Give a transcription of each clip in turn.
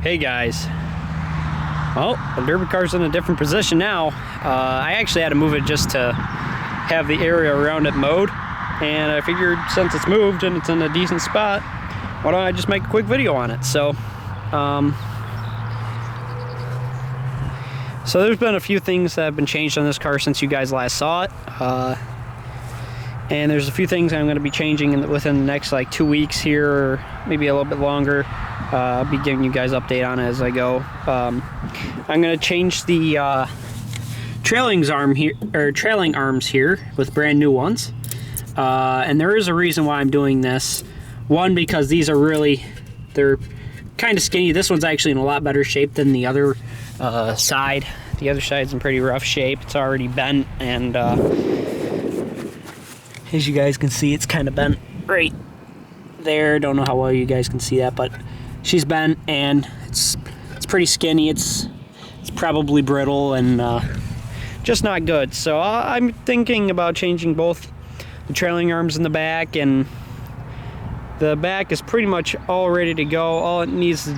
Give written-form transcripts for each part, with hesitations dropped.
Hey guys. Well, the derby car's in a different position now. I actually had to move it just to have the area around it mowed, and I figured since it's moved and it's in a decent spot, why don't I just make a quick video on it. So there's been a few things that have been changed on this car since you guys last saw it, and there's a few things I'm going to be changing within the next like 2 weeks here, or maybe a little bit longer. I'll be giving you guys update on it as I go. I'm going to change the trailing arms here with brand new ones, and there is a reason why I'm doing this. One, because these are they're kind of skinny. This one's actually in a lot better shape than the other side. The other side's in pretty rough shape. It's already bent, and as you guys can see, it's kind of bent right there. Don't know how well you guys can see that, but she's bent and it's pretty skinny. It's probably brittle and just not good. So I'm thinking about changing both the trailing arms in the back, and the back is pretty much all ready to go. All I need to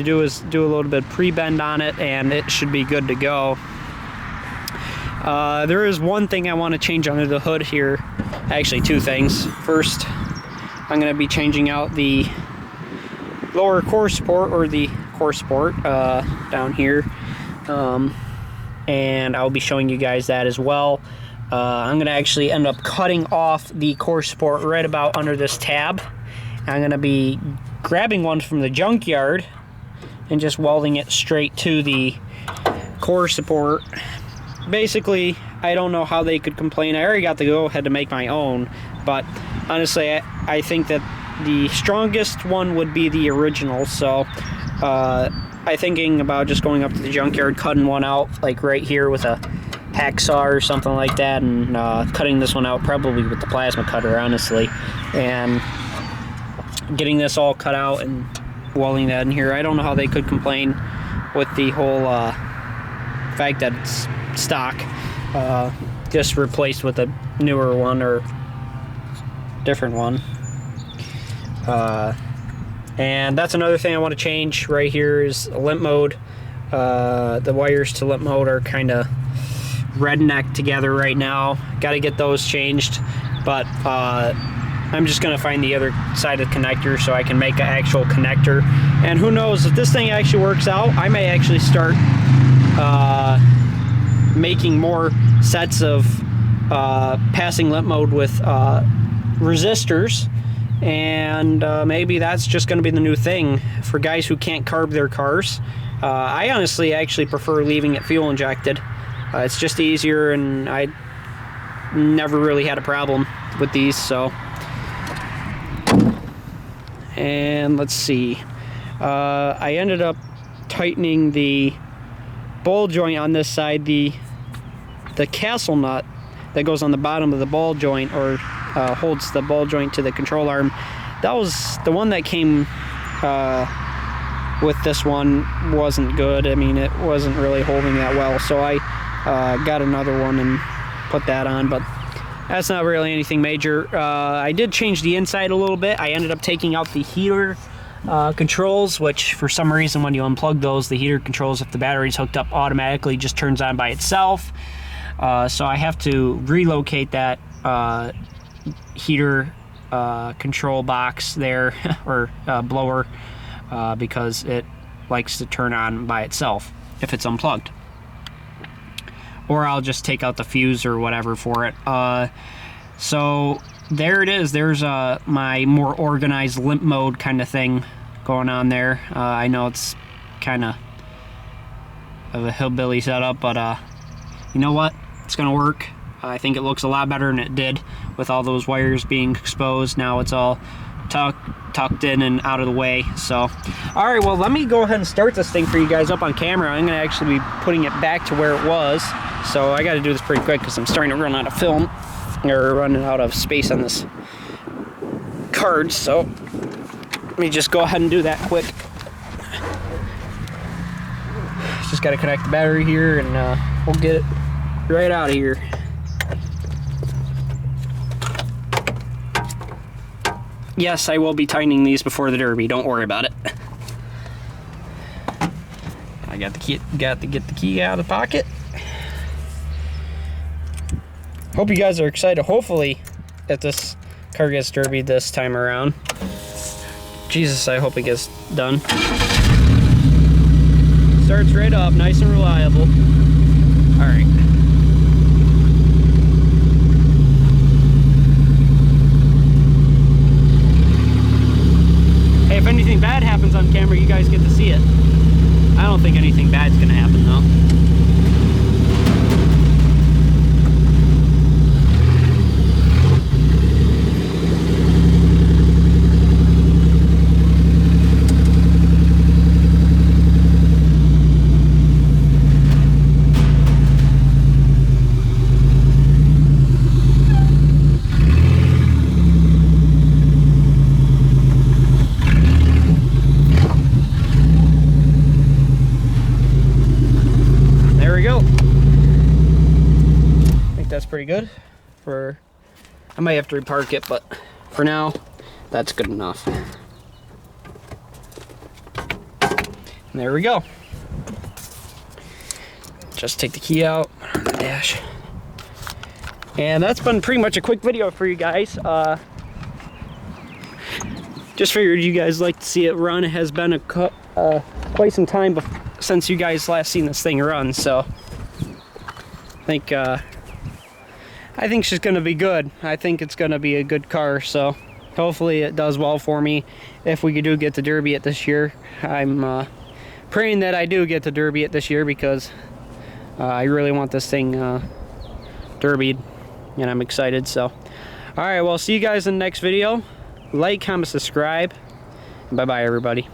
do is do a little bit of pre-bend on it, and it should be good to go. There is one thing I want to change under the hood here. Actually, two things. First, I'm going to be changing out the lower core support, or the core support down here, and I'll be showing you guys that as well. I'm going to actually end up cutting off the core support right about under this tab. I'm going to be grabbing one from the junkyard and just welding it straight to the core support. Basically, I don't know how they could complain. I already got the go-ahead to make my own, but honestly, I think that the strongest one would be the original. So I'm thinking about just going up to the junkyard, cutting one out like right here with a hacksaw or something like that, and cutting this one out probably with the plasma cutter, honestly, and getting this all cut out and welding that in here. I don't know how they could complain with the whole fact that it's stock, just replaced with a newer one or different one. And that's another thing I want to change right here is limp mode. The wires to limp mode are kind of redneck together right now. Got to get those changed, but I'm just going to find the other side of the connector so I can make an actual connector. And who knows, if this thing actually works out, I may actually start making more sets of passing limp mode with resistors, and maybe that's just going to be the new thing for guys who can't carb their cars. I honestly actually prefer leaving it fuel injected. It's just easier, and I never really had a problem with these. So, and let's see, I ended up tightening the ball joint on this side, the castle nut that goes on the bottom of the ball joint, or holds the ball joint to the control arm. That was the one that came with this one, wasn't good. I mean, it wasn't really holding that well, so I got another one and put that on, but that's not really anything major. I did change the inside a little bit. I ended up taking out the heater controls, which for some reason when you unplug those, the heater controls, if the battery's hooked up, automatically just turns on by itself. So I have to relocate that heater control box there, or blower, because it likes to turn on by itself if it's unplugged. Or I'll just take out the fuse or whatever for it. So there it is. There's my more organized limp mode kind of thing going on there. I know it's kind of a hillbilly setup, but you know what? It's gonna work. I think it looks a lot better than it did with all those wires being exposed. Now it's all tucked in and out of the way. So, all right, well, let me go ahead and start this thing for you guys up on camera. I'm gonna actually be putting it back to where it was. So I got to do this pretty quick because I'm starting to run out of film, or running out of space on this card. So let me just go ahead and do that quick. Just got to connect the battery here, and we'll get it right out of here. Yes, I will be tightening these before the Derby. Don't worry about it. I got the key, got to get the key out of the pocket. Hope you guys are excited. Hopefully that this car gets derbied this time around. Jesus, I hope it gets done. Starts right up, nice and reliable. All right. Hey, if anything bad happens on camera, you guys get to see it. I don't think anything bad's gonna happen though. That's pretty good. I might have to repark it, but for now that's good enough. And there we go. Just take the key out, put it on the dash, and that's been pretty much a quick video for you guys. Just figured you guys like to see it run. It has been quite some time since you guys last seen this thing run, so I think she's gonna be good. I think it's gonna be a good car, so hopefully it does well for me if we do get to derby it this year. I'm praying that I do get to derby it this year because I really want this thing derbied, and I'm excited. So all right, well, see you guys in the next video. Like, comment, subscribe, bye bye everybody.